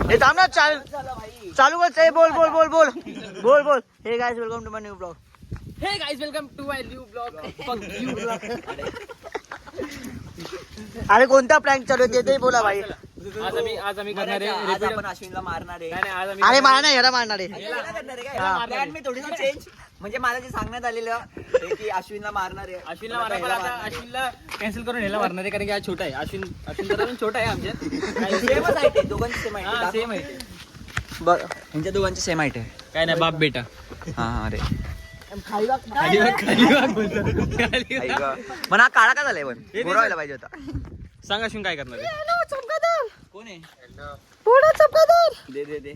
हे थांब ना चालू कर बोल बोल बोल बोल बोल बोल hey guys welcome to my new blog hey guys welcome to my new blog अरे कोणता प्रँक चालू आहे ते बोला भाई आज आम्ही करणार आहे आज आपण अश्विनला मारणार आहे. नाही आज अरे मला नाही याला मारणार आहे प्लॅन मी थोडी चेंज म्हणजे मला जे सांगण्यात आलेलं आहे की अश्विनला मारणार आहे. अश्विनला मारणार पण आता अश्विनला कॅन्सल करून ह्याला मारणार आहे कारण की आज छोटा आहे अश्विन जरा पण छोटा आहे आमच्यात सेमच आहे ते दोघांची सेम आहे. सेम आहे बघ यांच्या दोघांची सेम आहे काय नाही बाप बेटा हा अरे खाली वाग बोलतो पण हा काळा का झालाय पण गोरा व्हायला पाहिजे होता. सांग अश्विन काय करणार आहे कोण आहे दे दे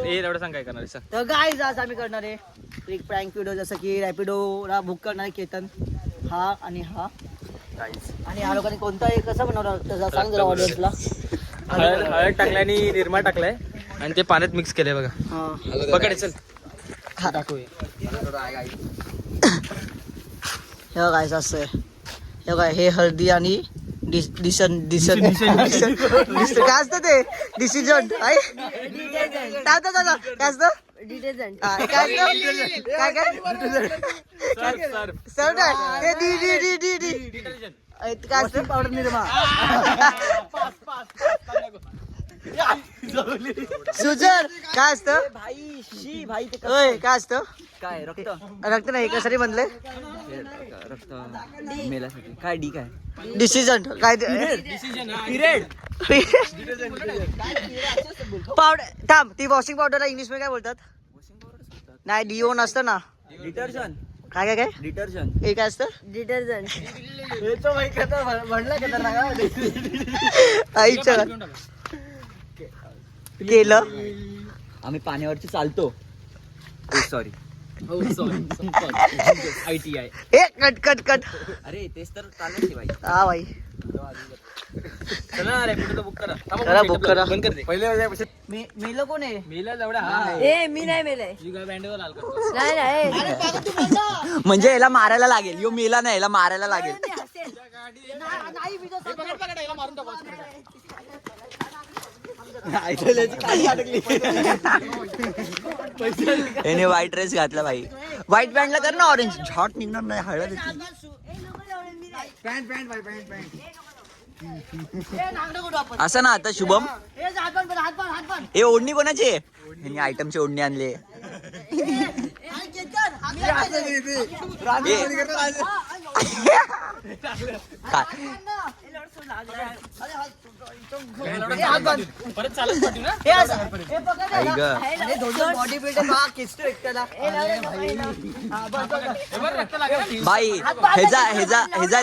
एवढं सांग काय करणार आहे सांग तर गाइस आज आम्ही करणार आहे एक प्रँक व्हिडिओ जसं की रॅपिडोला बुक करणार आहे केतन हा आणि हा आणि या लोकांनी कोणता एक कसं बनवलं त्याचा सांग जरा ऑडियन्सला हळद टाकलाय आणि निरमा टाकलाय आणि ते पाण्यात मिक्स केलंय बघा पकड चल टाकूया हे गाइस असं आहे हे काय हे हळदी आणि डिसन काय असतं ते डिसिजन काय असतं डिटर्जंट काय सर ते काय असतं पावडर निर्मा सुजर काय असतं भाई शी भाई ते ओय काय असतं काय रक्त रक्त नाही कशासाठी म्हणले रक्त मेल्यासाठी काय डी काय डिसिजन काय पिरियड पावडर थांब ती वॉशिंग पावडरला इंग्लिश मध्ये काय बोलतात नाही डिओ नसतं ना डिटर्जंट काय काय काय डिटर्जंट हे काय असतं डिटर्जंट आईच्या केलं आम्ही पाण्यावरती चालतो सॉरी ITI ए कट कट कट अरे तेच तर चालत भाई हा भाई चला रॅपिडो बुक करा करा बुक करा बंद कर दे पहिले मेलं कोण आहे मेला एवढा हा ए मी नाही मेलय बँडेवर लाल करतो नाही नाही म्हणजे याला मारायला लागेल यो मेला नाही याला मारायला लागेल याने व्हाईट ड्रेस घातला भाई व्हाईट पॅन्टला कर ना ऑरेंज झॉट निघणार नाही हळद असं ना आता शुभम हे ओढणी कोणाची आहे यांनी आयटमची ओढणी आणली परत चालत पाठवू ना बॉडी बिल्डर रक्त लागेल भाई ह्याचा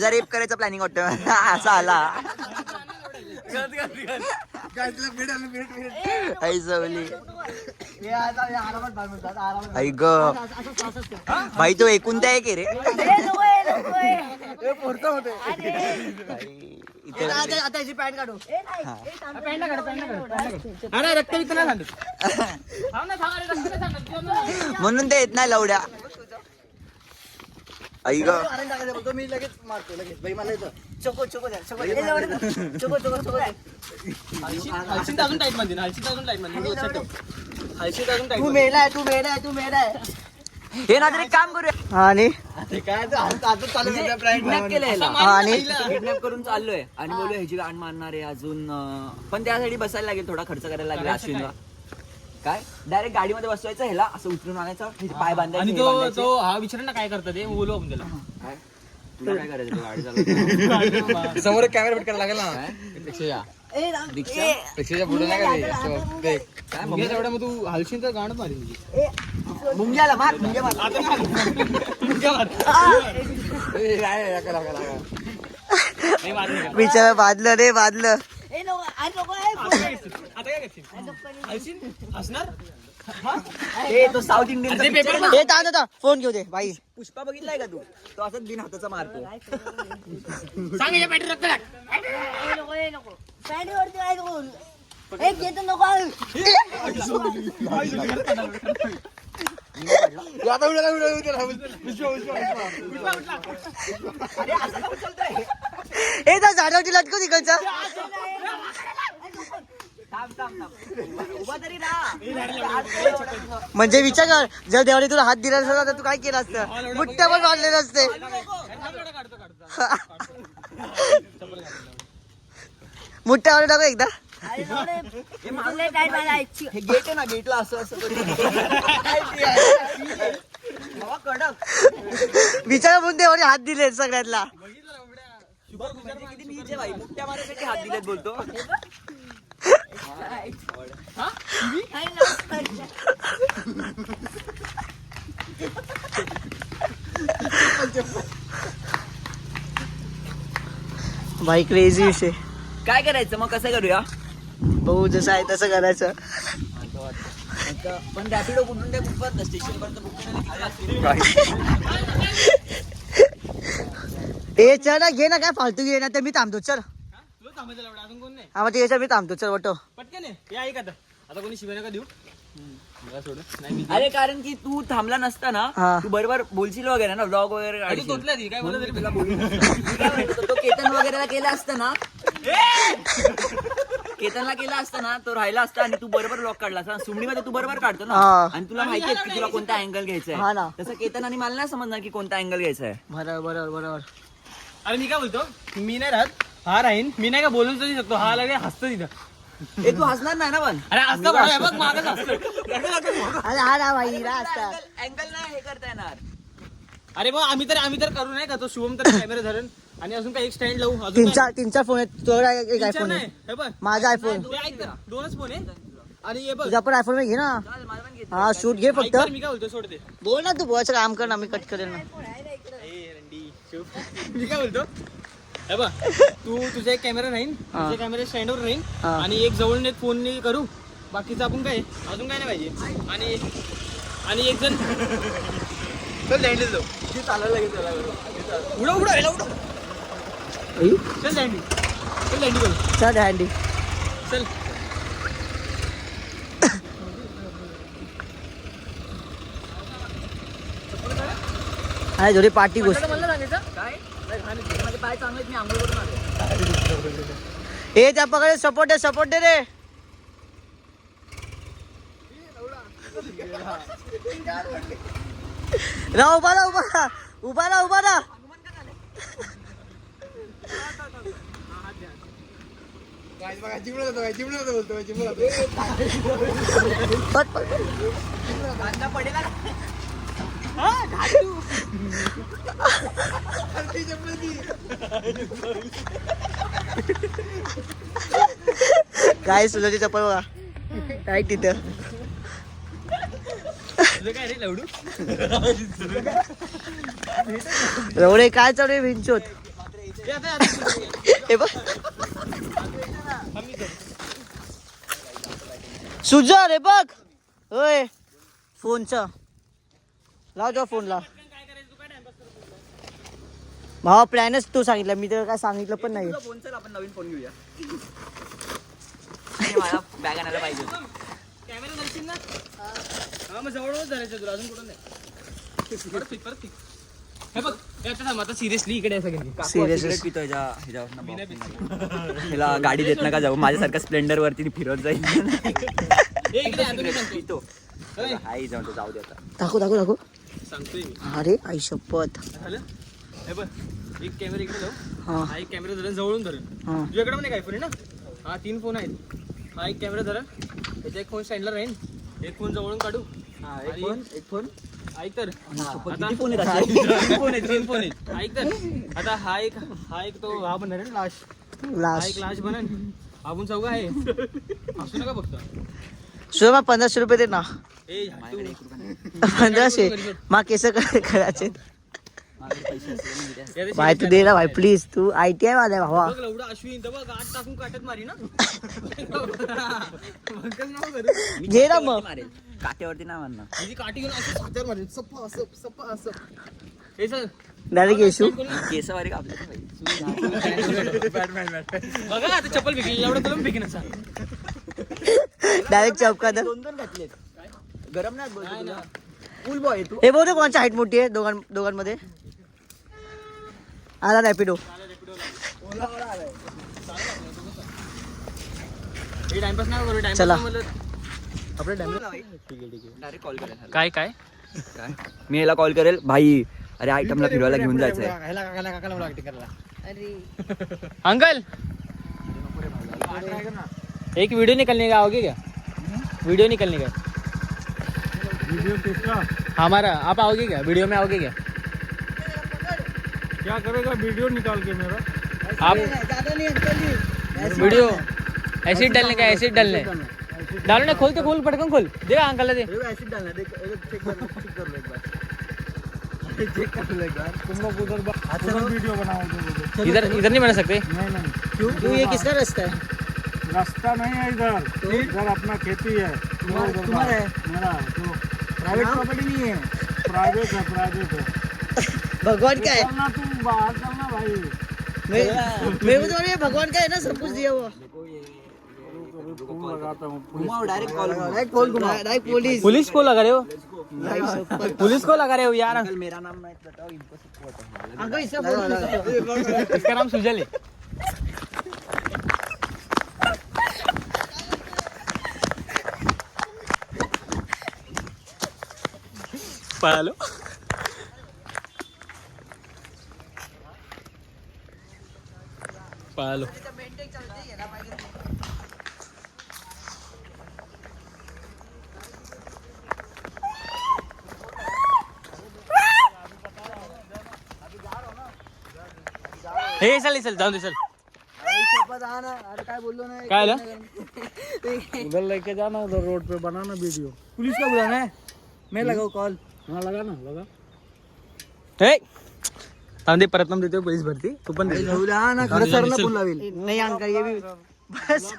रेप करायचा प्लॅनिंग वाटतं असा आला आई सवली आई ग भाई तो एकूण त्या एक आहे रे आता याची पॅन्ट काढू अरे रक्त विकत नाही म्हणून ते येत नाही लवड्या आई ग मी लगेच मारतो लगेच भाई मला येतं चोको चोको द्या चोको चोको चोको चोको हलशीत अजून टाईट मध्ये हलशीत अजून टाईट मध्ये हलशीत अजून टाईट तू मेलाय तू मेलाय हे ना तरी काम करूया आणि किडनॅप करून चाललोय आणि बोलू ह्याची गाण मारणार आहे अजून पण त्यासाठी बसायला लागेल थोडा खर्च करायला लागेल अश्विनला काय डायरेक्ट गाडीमध्ये बसवायचं ह्याला असं उतरून आणायचं पाय बांधायचे आणि हे बांधायचे. तो हा विचार ना काय करतात ते बोलू आपण त्याला काय तुला काय करायचं ते गाडी चालवताना? समोर कॅमेरा फिट करायला लागेल ना काय? दीक्षा पेक्षाच्या पुढे नाही काय मग एवढा मग तू हलशील तर गाणं मारी मुंग्याला मार मुंग्या मार बिचारा बादलं रे बादलं तो साऊथ इंडियन हे था फोन घेऊ दे भाई पुष्पा बघितलाय का तू तो असंच बिन हाताचा मारतो हे तर झाडावरती लटकू तिकडचा उभा तरी राहा. म्हणजे विचार कर, जर देवाने तुला हात दिला असता तर तू काय केलं असतं? बुट्ट्या पण मारले नसते. मुठ्ठा मारून टाकू एकदा. हे गेट आहे ना, गेटला असं असं कडक. विचार म्हणून देवाने हात दिले सगळ्यातला. किती नीच आहे भाई, मुठ्या मारायसाठी हात दिलेत बोलतो. भाई क्रेझी विषय. काय करायचं मग, कसं करूया? भाऊ जसं आहे तसं करायचं. पण रॅपिडो कुठून ते बुक करत स्टेशन पर्यंत बुक ए चल ना, घे ना, काय फालतू घे ना, तर मी थांबतो. चल हा मग ते मी थांबतो. चल वाटो पटकन ऐक आता कोणी शिवाय नका देऊ. अरे कारण की तू थांबला नसता ना, हा. तू बरोबर बोलशील वगैरे ना, व्लॉग वगैरे काढशील. काय बोलत तरी तुला बोलू मी काय म्हणतो, तो केतन वगैरेला केला असता ना, केतनला केला असता ना, तो राहिला असता आणि तू बरोबर व्लॉग काढला असता. सुमडीमध्ये तू बरोबर काढतो ना, हा. आणि तुला माहितीये की तुला कोणता अँगल घ्यायचा हा ना. आहे. तसं केतन आणि मला नाही समजणार की कोणता अँगल घ्यायचा आहे. बरोबर बरोबर. अरे मी काय बोलतो, मी नाही राहत, हा राहीन. मी नाही का बोलून तरी शकतो, हा लगे हसतो तिथं. ए तू हसणार नाही ना पण. अरे असतं बघ मागच असतं. अरे हा ना भाई रा असतात. अँगल नाही हे करता येणार. अरे बा आम्ही तर करू नाही का, तो शुभम तर कॅमेरा धरण आणि अजून काय एक स्टँड लावू. अजून काय? तीन चार फोन आहेत. तुझा एक तीन चार आयफोन नाही, आहे. हे बघ माझा आयफोन. हे ऐक ना, 2च फोन आहे आणि हे बघ. तुझा पण आयफोन घे ना. चालेल, मला पण घेतो. हा शूट घे ऐक फक्त. तर, मी काय बोलतो सोड दे. बोल ना तू, बोलायचं काम कर ना, मी कट करेल ना. मी काय बोलतो, हे बघ तू तुझा एक कॅमेरा राहीन, तुझ्या कॅमेरा स्टँडवर राहीन हा. आणि एक जवळून एक फोन करू. बाकीचं आपण काय अजून काय नाही पाहिजे. आणि एक जण चल लँडी जाऊ. चालायला लागेल त्याला. उडा चल लँडी करू. चल हँडी. चल अरे थोडी पार्टी गोष्ट. काय माझे पाय चांगले आहेत, मी आंघोळ करून आलो. ए त्या पकडे सपोर्ट दे रे. उभा राहा. कांदा पडेल ना. काय सुजाची चप्पल बघा काय तिथं. तुझं काय रे लवडू. एवढे काय चालू आहे विंचोत. हे बघ सुजा रे बघ. होय फोनचा लाव जेव्हा फोन लाव. भावा प्लॅनच तू सांगितलं, मी तर काय सांगितलं पण नाही. तुझा फोन चल, आपण नवीन फोन घेऊया. आणि मला बॅग आणायला पाहिजे. कॅमेरा धरशील ना, हा मग जवळच धरायचं तुला, अजून कुठं नाही. परत हे बघ आता सिरियसली इकडे आहे सगळ्यांनी. Serious. पितो ह्याला गाडी देत नका जाऊ, माझ्यासारखं स्प्लेंडर वरती फिरत जाईल. पितो आई जाऊ दे आता. दाखव सांगतोय मी. अरे आई शपथ. झालं हे बघ, एक कॅमेरा इकडे जाऊ. हा हा एक कॅमेरा धरण जवळून धरण. हा तुझ्याकडे पण एक आयफोन आहे ना, हा 3 फोन आहेत. हा एक कॅमेरा धरण, त्याचा एक फोन स्टँडला राहील, एक फोन जवळून काढू. एक फोन ऐक तर किती फोन आहेत आता असे? 3 फोन आहेत. ऐक तर आता हा एक तो हा बनणार आहे लाश. हा एक लाश बनन. आपण चौघा आहे. असू नका फक्त. सुमा 1500 रुपये दे ना. ए माझ्याकडे 1 रुपया नाही. 1500 मा केस करायचे. माझ्याकडे पैसे असले ना उद्या. भाई तू दे ना भाई प्लीज. तू ITI वाला भावा. बघ लवडा अश्विन तर बघ आठ टाकून काटत मारी ना. भंकच नको करू. मी घे ना काट्यावरती मग. मारेल. काट्यावरती नाही मारणार. तुझी काठी घेऊन असं हातावर मारेल. सप्पा असं. हे सर डायरेक्ट येशू. केसवारी कापले तर पाहिजे. बघा आता चप्पल फेकली एवढं तुला फेकीन असा. डायरेक्ट चौकात. 2 घातलेत. गरम नाही बोलतो तुला. फुल बॉय तू. हे बहुतेक कोणाची हाईट मोठी आहे दोघांमध्ये. आला रॅपिडो. हे टाइमपास नाही करू टाइमपास चला. आपलं डायरेक्ट कॉल करेल काय काय काय मी याला कॉल करेल भाई अरे आयटमला फिरवायला घेऊन जायचंय अंकल एक वीडियो निकलने का आओगे क्या वीडियो निकलने का वीडियो किसका हमारा आप आओगे क्या वीडियो में आओगे क्या क्या करेगा वीडियो निकाल के मेरा आप ज्यादा नहीं अंकल जी, ऐसे वीडियो डालना है। एसिड डालने का एसिड डालने डालो ना खोल के खोल पटकन खोल दे अंकल दे एसिड डालना है, देख चेक कर लो एक बार चेक कर लो एक बार। तुम लोग उधर वीडियो बनाओगे मुझे इधर इधर नहीं बना सकते नहीं नहीं क्यों ये किसका रास्ता है? रास्ता नहीं है इधर इधर अपना खेती है तुम्हारा है? मेरा तो प्राइवेट प्रॉपर्टी नहीं है, प्राइवेट है भगवान का है। चलना तुम बाहर चलना भाई मेरे को तो ये भगवान का है ना, सब कुछ दिया हुआ। फोन लगाता हूँ डायरेक्ट कॉल डायरेक्ट कॉल घुमा, डायरेक्ट पुलिस। पुलिस को लगा रहे हो पुलिस को लगा रहे हो यार मेरा नाम नाही बताओ इनको सबको बताओ अंकल इसका फोन इसका नाम सुजल है पळालो पळालो हे चल चल जाऊन दे चल अरे काय बोललो नाही काय आलं उधर लेके जाना उधर रोड पे बनाना वीडियो पुलिस का बुलाना है, मैं लगाऊ कॉल। हाँ लगा ना लगा हे थांब दे परत नाम देतो पोलीस भरती तू पण दे. खरं सर ना फोन लावेल नाही अंकल ये भी बस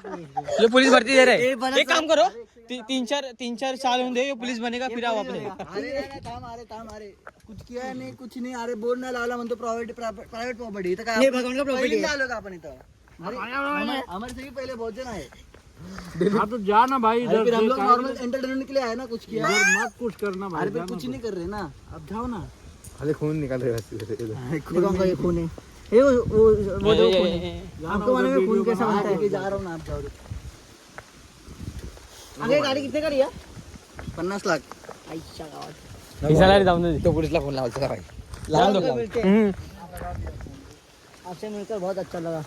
ये पुलिस भरती दे रहे ये बना एक काम करो तीन चार साल होंगे ये पुलिस बनेगा फिर आओ अपने अरे थांब अरे कुछ किया है नाही कुछ नाही अरे बोर्ड नाही लावला म्हणतो प्रायव्हेट प्रॉपर्टी इथं काय भगवान का प्रॉपर्टी आलो का आपण इथं हमारे से भी पहले बहुत जन आए हाँ तो जाना भाई अरे इधर फिर हम लोग से नॉर्मल एंटरटेनमेंट के लिए आए ना, कुछ किया इधर मत कुछ करना भाई अरे फिर जाना कुछ नहीं कर रहे ना, अब जाओ ना। खाली खून निकाल रहे देखो अंकल ये खून है, ये वो जो खून है आपको मालूम है खून कैसा बनता है कि जा रहा हूँ ना, आप जाओ। आगे गाड़ी कितने का लिया? 50 लाख। आईच्या गावात खिसायला जाऊन दे तो पुलिसला फोन लावायचा भाई जाऊन दो मिलते आपसे मिलकर बहुत अच्छा लगा।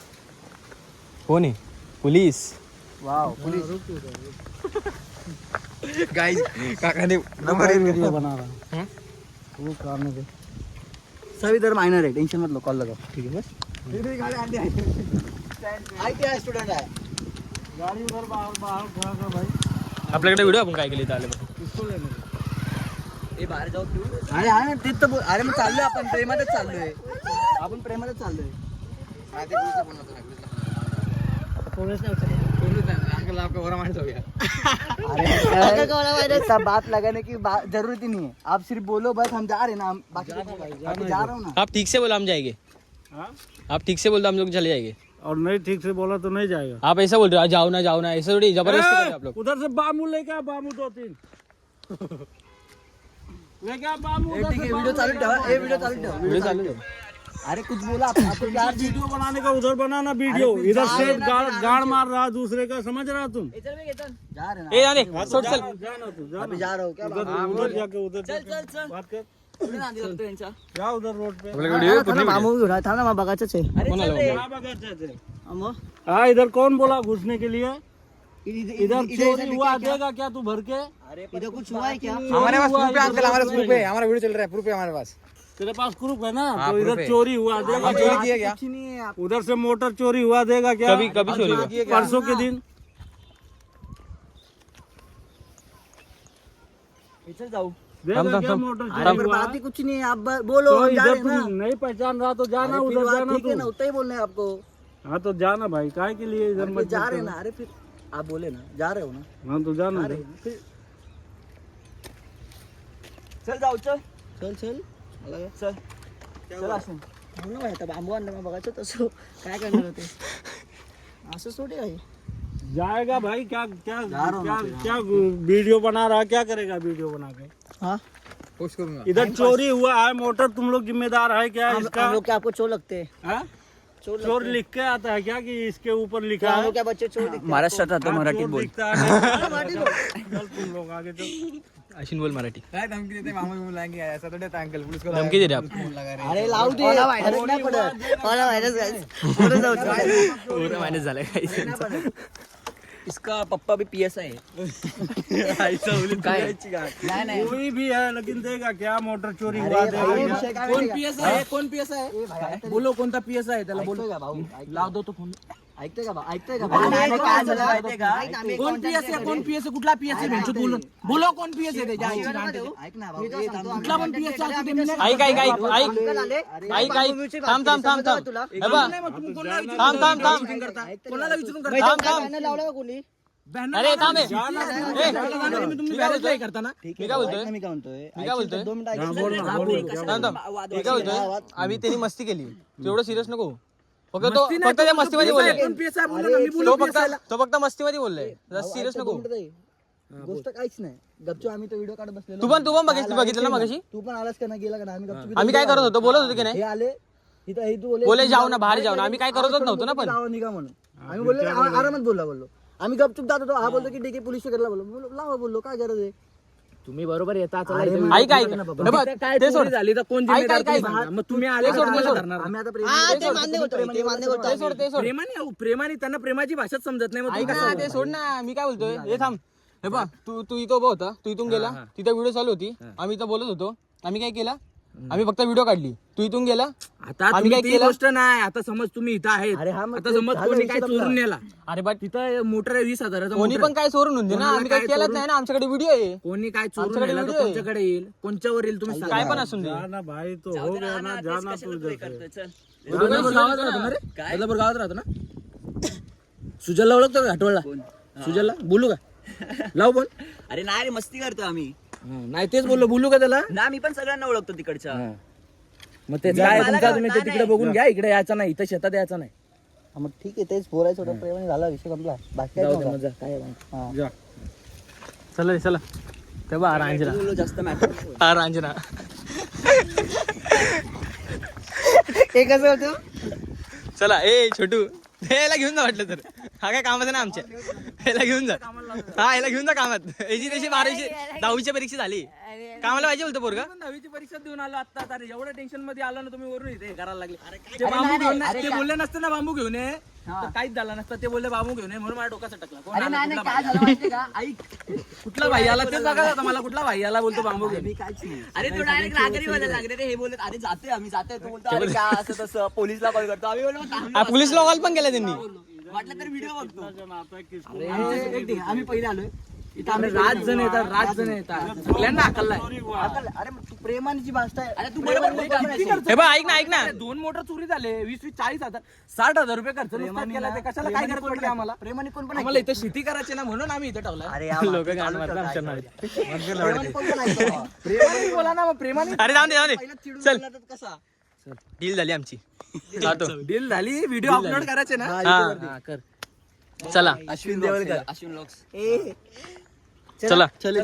कोण आहे पुलिस वाह पुलिस गाइस काका ने नंबर वीडियो बना रहा हूँ वो करने दे सब इधर माइनर है, टेंशन मत लो, कॉल लगाओ ठीक है बस। ITI स्टूडेंट है, गाड़ी उधर बाहर बाहर खड़ा कर भाई आपल्याकडे व्हिडिओ आपण काय केली आले किसको लेने ए बाहेर जाऊ तू अरे हा ना तेच तर बोल, अरे मग चाललोय आपण प्रेमातच चाललोय, आपण प्रेमातच चाललोय। पोलीस नाही उचलले। अंकल आपका बड़ा माइंड हो गया अरे ऐसा बात लगाने की जरूरत ही नहीं है, आप सिर्फ बोलो बस, हम जा रहे हैं ना, हम बाकी अभी जा रहा हूँ ना। आप ठीक से बोलो हम जाएंगे हाँ आप ठीक से बोल दो हम लोग चले जाएंगे और नहीं ठीक से बोला तो नहीं जाएगा आप ऐसा बोल रहे हो जाओ ना ऐसा थोड़ी जबरदस्ती कर रहे हो आप लोग उधर से बामू लेके आ बामू 2-3 लेके आ बामू उधर ठीक है से वीडियो चालू ठेवा, ए वीडियो चालू ठेवा, व्हिडिओ चालू दे. अरे कुछ बोला आपको क्या चीज वीडियो बनाने का उधर बनाना वीडियो अरे इधर जा से रहे ना, गाड़ मार रहा दूसरे का समझ रहा तुम जा रहे हैं ए जाने सोड चल जाना तू ना, जाना अभी जा रहा हूँ क्या बात है? उधर जाके उधर चल चल चल बात कर कुठे नांदी लागतो यांचा जा उधर रोड पे आपल्याकडे व्हिडिओ थांब ना, मामू घेऊन थांब ना, मला बघायचंच आहे। अरे कोणाला चल रे. कहाँ बगैर थे अम्मो, हाँ इधर कौन बोला घुसने के लिए इधर इधर चोरी हुआ देगा क्या तू भर के इधर कुछ हुआ है क्या? हमारे पास प्रूफ है अंकल हमारे प्रूफ है हमारा वीडियो चल रहा है प्रूफ है हमारे पास तेरे पास प्रूफ है ना हाँ, तो proof इधर है। चोरी हुआ देगा चोरी क्या किया क्या कुछ नहीं है आप उधर से मोटर चोरी हुआ देगा क्या कभी चोरी हुआ परसों के दिन चल जाऊ देगा थम, क्या थम। मोटर अरे चोरी पर हुआ बात ही कुछ नहीं है, आप बोलो तो हम जा इधर रहे हैं ना। तुम नहीं पहचान रहा तो जाना अरे फिर उधर बात जाना ठीक है ना, तू उतना ही बोलना है आपको। हाँ तो जाना भाई काय के लिए इधर अरे मत फिर जा रहे हैं ना, अरे फिर आप बोले ना जा रहे हो ना, हाँ तो जाना जा रहे हैं ना, फिर चल जाऊ चल चल चल मला काय? चल चल असं हो ना भाई, आता बांबू आणलं मग बघायचं तसं काय करणार होते असं थोडी आहे। जाएगा भाई क्या क्या जा रहा हूँ क्या ना फिर, क्या वीडियो बना रहा है क्या करेगा वीडियो बना के हाँ पोस्ट करूंगा इधर चोरी हुआ है मोटर तुम लोग जिम्मेदार है क्या हम इसका लोग क्या आपको चोर लगते हैं? हाँ? चोर चोर लगते हैं। लिख के आता है क्या कि इसके ऊपर लिखा गाँव है क्या बच्चे चोर दिखते हैं महाराष्ट्रात राहतो हाँ, मराठीत चोर बोल दिखता है मराठी बोल. चल तुम लोग आगे चल अश्विन बोल मराठी काय धमकी देते मामा बिमू लाएंगे ऐसा तो देता अंकल पुलिस को धमकी दे रे आप. फोन लगा रहे अरे लावू दे फरक नाही पडत मला व्हायरस guys. पुढे जाऊ दे. पूर्ण मायनस झालाय काही. नाही पडत. इसका पप्पा भी पीएस आहे काय नाही नाही कोई भी है लेकिन देगा क्या मोटर चोरी अरे हुआ भाई, देगा विषय काय कोण माहिती पीएस आहे कोण पीएस का? आहे ए भाई, बोलो कोणता पीएस आहे त्याला बोल. ऐकतोय का भाऊ लाव दो तो फोन. ऐकतोय का भाऊ ऐकतोय का भाऊ? नाही, काय काय झालं झालं माहितीये का? ऐक ना, मी कोण contact पीएस आहे केलं कोण रे. पीएस आहे कुठला पीएस आहे भेंचो बोलून बोलो कोण पीएस आहे त्याच्या आईची भाऊ, रांड आहे. ऐक ना भाऊ, मी तो ए, सांगतो, थांब, कुठला पण contact PS केलं, असू दे, आम्ही मी तसं नाही- ऐक, ऐक, ऐक, अंकल ऐक. आले. अरे, ऐक, बाबा, ऐक. मुलीची थांब, बात थांब, केली, थांब, समजलं थांब. तुला? हे बघ. थांब, थांब, थांब, थांब. ऐकतोय का? कोणाला विचारून बाई, करता? तुमच्या बॅनर लावला का कोणी? अरे थांब हे. ठीक आहे, मी काय बोलतोय करताना ठीक मी आहे, काय बोलतोय? ऐक ना, मी काय म्हणतोय मी काय बोलतोय? 2 मिनिटं ऐक. बोल ना, हा, बोल बोल. ना. थांब, थांब. मी काय बोलतोय आम्ही त्यांनी मस्ती केली तू एवढं सिरियस नको फक्त तो मस्ती नाही, फक्त त्या तो मस्तीमध्ये PS आहे, बोलले कोण PS आहे बोललो अरे, ना, मी बोललो तो PS आहे. फक्त मस्तीमध्ये बोलले भाऊ, सिरियस ऐक नको 2 मिनिटं ऐक. गोष्ट काहीच नाही गपचूप आम्ही तो व्हिडिओ काढत बसलेलो तू पण बघितलं ना मगाशी? तू पण आलास का ना गेला का ना आम्ही गपचूप आम्ही काय करत होतो बोलत होतो की हे नाही आले इथं हे तू बोले बोले जाऊ ना, बाहेर जाऊ ना. आम्ही काय करतच नव्हतो ना पण. जाऊ निघा म्हणून आम्ही बोललो आरामात बोललो आम्ही गपचूप जात होतो हा बोलतो की ठीक आहे पोलीस वगैरे बोललो लावा बोललो काय गरज आहे तुम्ही बरोबर येता चला अरे इथे. मग ऐक ऐक ना बाबा. हे बघ, काय ते चोरी सोड झाली तर कोण ऐक, जिम्मेदार ऐक, तुम्ही ऐक. सांगा. मग तुम्ही आले ते सोड, का ते आम्हाला सोड. धरणार? आम्ही आता ते मान्य करतो ते मान्य करतो ते सोड ते सोड प्रेमाने त्यांना प्रेमाची भाषाच समजत नाही मग ऐक तुम्ही ना कसं ते सोड ना मी काय बोलतोय हे थांब हे बघ तू इथं उभा होता तू इथून गेला तिथं व्हिडिओ चालू होती आम्ही इथं बोलत होतो आम्ही काय केला आम्ही फक्त व्हिडिओ काढली तू इथून गेला आता आम्ही तुम्ही काय ती केलं? गोष्ट नाही आता समज तुम्ही इथं आहेत अरे हा मग आता ते समज झालं, कोणी काय विषय चोरून नेला अरे बट तिथं मोटर आहे 20,000चा कोणी पण काय चोरून होऊन दे ना कोणाला आम्ही काय काय केलंच चोरून- नाही ना आमच्याकडे व्हिडिओ आहे कोणी काय चोरून आमच्याकडे नेला तर व्हिडिओ आहे. कोणच्याकडे येईल कोणच्यावर येईल तुम्ही सांगा. काय पण असून दे जाना भाई तो हो गया ना जाना तू इधर से. बदलापूर गावात राहतो ना रे बदलापूर गावात राहतो ना सुजलला ओळखतो का घाटवळला सुजलला बोलू का लाव बोल अरे नाही रे मस्ती करतो आम्ही नाही तेच बोललो बोलू का त्याला ना मी पण सगळ्यांना ओळखतो तिकडच्या मग ते काय मला तुमचा काय- तुम्ही ते नाही, तिकडे बघून घ्या इकडे यायचं नाही इथं शेतात यायचं नाही हा, मग ठीक आहे तेच बोलायचं होतं प्रेमाने झाला विषय संपला बाकी काय जाऊ दे नव्हतं. मजा काय आहे. हा. जा. चला चला ते बा रांजना बोललो जास्त मॅटर हा रांजना हे कसं होतं चला ए छोटू हे याला घेऊन जा वाटलं तर हा काय कामाचं ना आमच्या याला घेऊन जा हा याला घेऊन जा कामात याची तशी 10वीची परीक्षा झाली कामाला पाहिजे बोलतो पोरगा पण 10वीची परीक्षा देऊन आलो आता अरे एवढ्या टेन्शन मध्ये आलो ना तुम्ही वरून इथे हे करायला लागले ते बांबू घेऊन ते बोलले नसते ना बांबू घेऊन ये तर काहीच झालं नसतं ते बोलले बांबू घेऊन ये म्हणून माझ्या डोक्याचा टकला कोण अरे आला? नाही नाही कुठला काय झालं माहितीये का ऐक कुठला भाई आला तेच बघा आता मला कुठला भाई आला बोलतो बांबू घेऊन मी काहीच नाही अरे तो डायरेक्ट रागरी बोलायला लागले रे हे बोलत अरे जातोय आम्ही जातोय तो बोलतो अरे काय असं तसं पोलीसला कॉल करतो आम्ही बोललो थांब. पोलीस कॉल पण केला त्यांनी वाटलं तर व्हिडिओ बघतो आमच्या ठीक आहे, आम्ही पहिले आलोय इथं आम्ही रात जण येतात सगळ्यांना हाकललाय अरे मग तू प्रेमाची भाषा आहे अरे तू बरोबर बोलतो. हे बा ऐक ना ऐक ना अरे 2 मोटर चोरी झाले 20-40,000 60,000 रुपये खर्च नुसताच केला ते कशाला काय गरज पडली आम्हाला प्रेमाने कोण पण आम्हाला इथे शेती करायची ना म्हणून आम्ही इथे ठेवला अरे या लोक बाबा, गाण चालू मारतात ठेव, आमच्या काय नावात. प्रेमाने कोण पण ऐकतं बाबा. प्रेमाने बोला ना मग प्रेमाने अरे जाऊ दे जाऊ पहिला दे चिडून चल बोलला तर कसा डील झाली आमची जातो डील झाली व्हिडिओ अपलोड करायचे ना हा कर चला अश्विन देवलकर अश्विन लॉक्स ए चला चल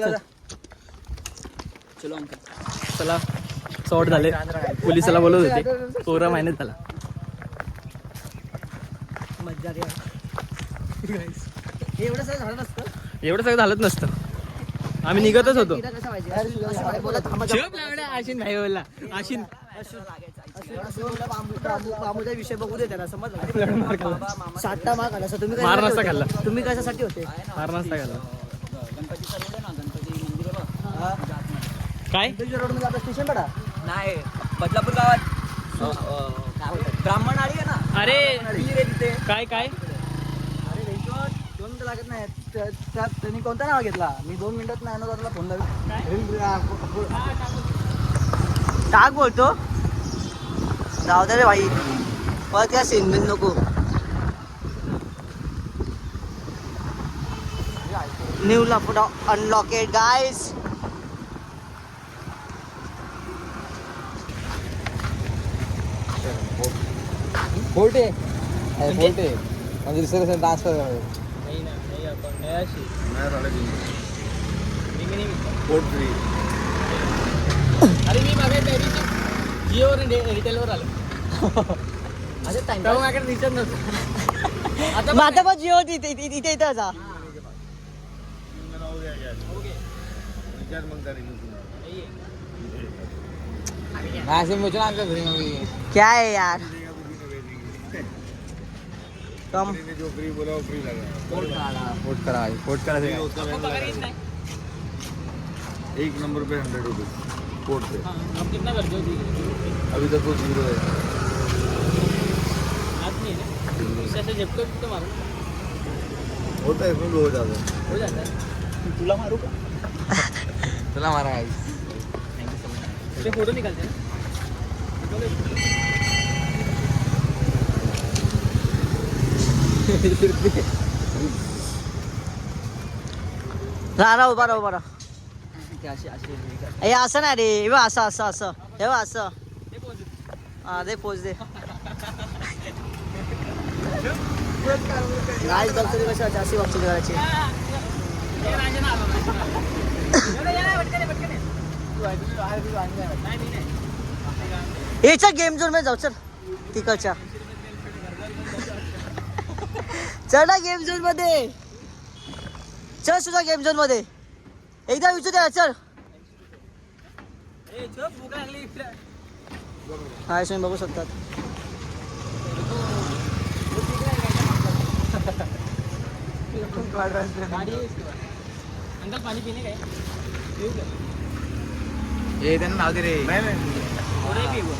चलो अंकल चला शॉर्ट झाले पोलिसाला बोलत होते पोरा महिन्यात झाला मज्जा रे हे एवढं सगळं झालं नसतं एवढं सगळं झालंच नसतं आम्ही निघतच होतो तिला कसं पाहिजे अरे बोला थांबा आशिन भाई बोलला आशिन बांबूचा विषय बघू दे त्याला समज साठा माग आला तुम्ही काय मार कशासाठी नसता होते? खाल्ला. तुम्ही कशासाठी होते फार नसता गेला गणपतीचा रोड आहे ना गणपती मंदिर आहे बघ. काय रोड मध्ये आपलं स्टेशन पडा नाही बदलापूर गावात काय बोलतात ब्राह्मणवाडी आहे ना अरे विहीर आहे तिथे काय काय अरे रेशॉट 2 मिनिटं लागत नाही त्यांनी कोणता नाव घेतला मी 2 मिनिटात नाही ना फोन लावून टाक बोलतो जाऊ दे रे भाई परत या सीन बिन नको न्यू लफडा अनलॉकेड गाइस बोलते बोलते म्हणजे दुसरं ट्रान्सफर नाही ना नाही आपण नाही अशी अरे मी मागे त्या दिवशी जिओवर एअरटेलवर आलो असं टाइम तेव्हा माझ्याकडे रिचार्ज नव्हतं. माझा पण जिओ इथे इथे जा ऐसे मुझे ना अंकल घरी मम्मी क्या है यार कम फोट करा एक नंबर पे 100 रुपीज कोर्ट पे हम कितना करते हो अभी तक वो 0 है आज नहीं है ना इससे ऐसे झपको तो मारो होता है इसमें भी हो जाता है हो जाता है. तुला मारू का चला मारा गाइस ते फोटो निकालते ना. राहा उभा राहा उभा राहा ते असे असे हे कर. हे असं नाही रे हे बघ असं असं असं हे बघ असं हा दे पोच दे गाईस बघतो कशा जास्ती बघतो करायची हे रांजण आलो नाही. याच्या गेम झोन मध्ये जाऊ चल तिकडच्या चल ना गेम झोन मध्ये चल सुद्धा गेम झोन मध्ये एकदा विचार द्या चल ए झोप भूक लागली. हाय तुम्ही बघू शकतात गाडी अंकल पाणी पिणे काय पिऊ काय ये त्यांना नाव दे रे थोडे पिऊ.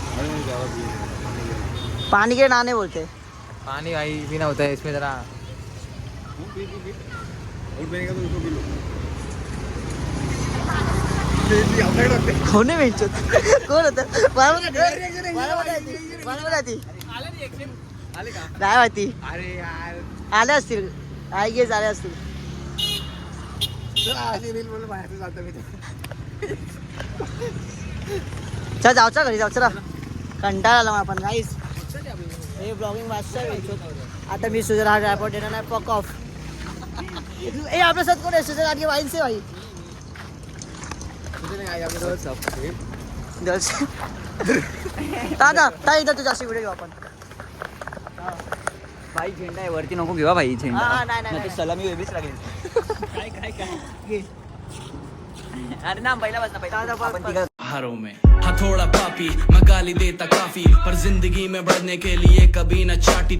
पानी के नाने बोलते पानी भाई पीना होता है इसमें जरा और बनेगा तो उसको भी लो कोण आहे कोण होतं मला माहिती आलं नाही एक्सेम आले का नाही माहिती अरे यार आले असतील आय गेस आले असतील रील बोल बाहेर जातो मी चल जाऊचा घरी जाऊ चला कंटाळा आला मला पण गाईस हे ब्लॉगिंग वाचता आता मी सुजर हा ड्रायपोर्ट देणार नाही पक ऑफ ए आपल्या साथ कोण आहे सुजर आगे वाईन से भाई दादा ताई इथं तुझ्या व्हिडिओ घेऊ आपण भाई झेंडा आहे वरती नको घेवा भाई झेंडा हा, नाही, नाही, नाही तर सलामी वेगळीच लागेल. घे. अरे ना पहिला वाजता दादा, पहिला आपण बस, तिघं हारों में हथौड़ा पापी मैं गाली देता काफी पर जिंदगी में बढ़ने के लिए कभी न चाटी